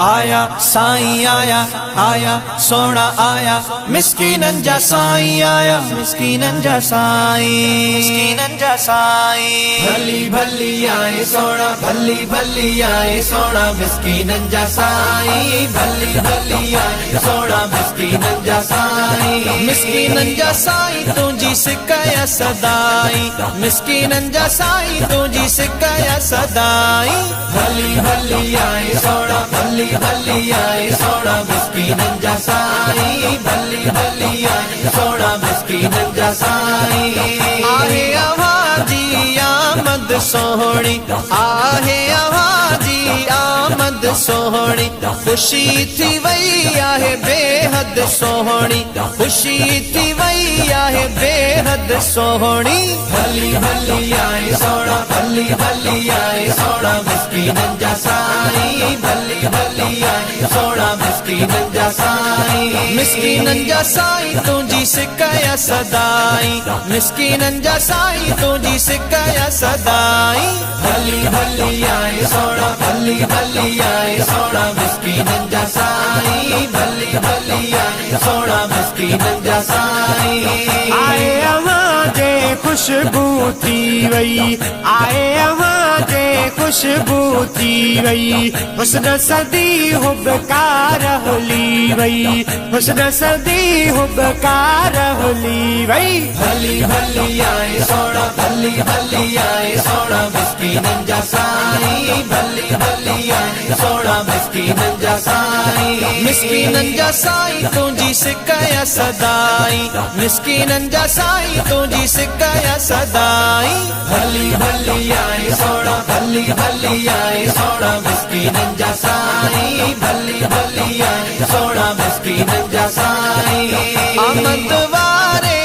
आया साईं आया, आया सोना आया, मिस्कीनन जा साईं आया, मिस्कीनन जा साईं, मिस्कीनन जा साईं। भली भली आए सोना, भली भली आए सोना, मिस्कीनन जा साईं, भली भली आए सोना, मिस्कीनन जा साईं। मिस्कीनन जा साईं तुझी सिकया सदाई, मिस्कीनन जा साईं तुझी सिकया सदाई। भली भली आए सोना, भली भली आए सोना, मिस्कीनन जा साईं, भली भली आए सोना, मिस्कीनन जा साईं। आहे आवाजी आमद सोहणी, आहे आवाजी आमद सोहणी, खुशी थी वई आहे बेहद सोहणी, खुशी थी वई आहे बेहद सोहणी। भली भली आए सोना, भली भली आए सोना, मिस्कीनन जा साईं, भली भली आए सोना, मिस्कीनन जा साईं। मिस्कीनन जा साईं तुझी सिकया सदाई, मिस्कीनन जा साईं तुझी सिकया सदाई। भली भली आए सोना, भली भली आए सोना, मिस्कीनन जा साईं, भली भली आए सोना, मिस्कीनन जा साईं। आए अवाजे खुशबू थी वई, आए अवाजे खुशबू थी वई, हुस्न सदी हुबकार होली वई, हुस्न सदी हुबकार होली वई। भली भली आए सोना, भली भली आए सोना, मिस्कीनन जा साईं, भली भली आए सोना, मिस्कीनन जा साईं। मिस्कीनन जा साईं तुझी सिकया सदाई, मिस्कीनन जा साईं तुझी सिकया सदाई। भली भली आए सोना, भली भली आए सोना, मिस्कीनन जा साईं, भली भली आए सोना, मिस्कीनन जा साईं। आमद वारे,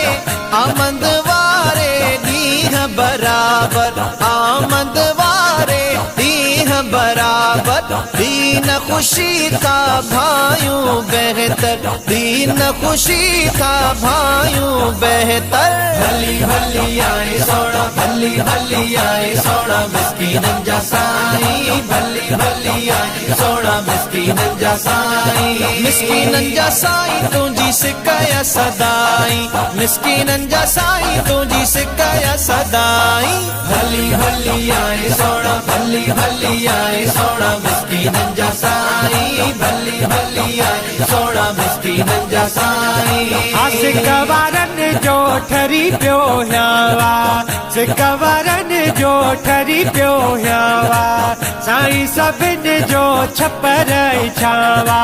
आमद वारे दीह बराबर, आमद वारे दीह बराबर, दीन खुशी का भाइयों बेहतर, दीन खुशी का भाइयों बेहतर। भली भली आए सोना, भली भली आए सोना, मिस्कीनन जा साईं, भली भली आए सोना, मिस्कीनन जा साईं। मिस्कीनन जा साईं तुझी सिकया सदाई, मिस्कीनन जा साईं तुझी सिकया सदाई। भली भली आए सोना, भली भली आए सोना, मिस्कीनन जा साईं, भली भली आए सोना, मिस्कीनन जा साईं। सिकवारन जो ठरी पियो हवा, सिकवारन जो ठरी पियो हवा, साईं सभिन जो छपर छावा,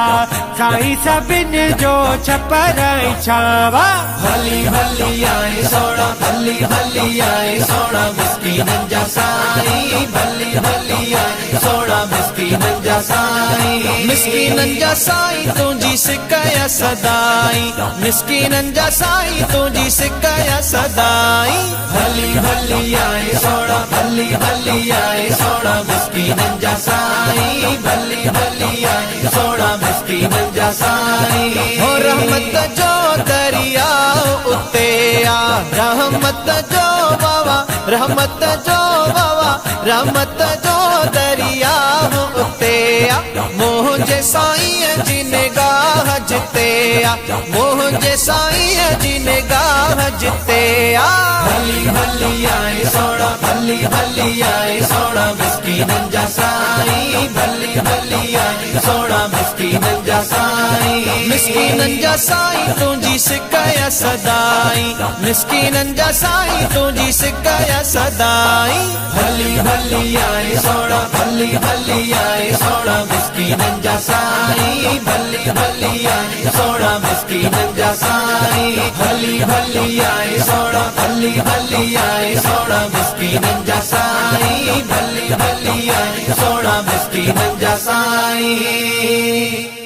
साईं सभिन जो छपर छावा। भली भली आए सोना, भली भली आए सोना, मिस्कीनन जा साईं, भली भली आए सोना, मिस्कीनन जा साईं। मिस्कीनन जा साईं तुझी सिकया सदाई, मिस्कीनन जा साईं तुझी सिकया सदाई। भली भली आए सोना, भली भली आए सोना, मिस्कीनन जा साईं, भली भली आए सोना, मिस्कीनन जा साईं। हो रहमत जो दरिया उते आ, रहमत जो बाबा, रहमत जो बाबा, रहमत जो दरिया उते आ, मुझे साईं जी निगाह जिते आ, मुझे साईं जी निगाह जिते आ। भली भली आए सोना, भली भली आए सोना, मिस्कीनन जा साईं, भली भली आए सोना, मिस्कीनन जा साईं। मिस्कीनन जा साईं तुझी सिकया सदाई, मिस्कीनन जा साईं तुझी सिकया सदाई। भली भली आए सोना, भली भली आए सोना, मिस्कीनन जा साईं, भली भली आए सोना, मिस्कीनन जा साईं। भली भली आए सोना, भली भली आए सोना, मिस्कीनन जा साईं, भली भली आए सोना, मिस्कीनन जा साईं।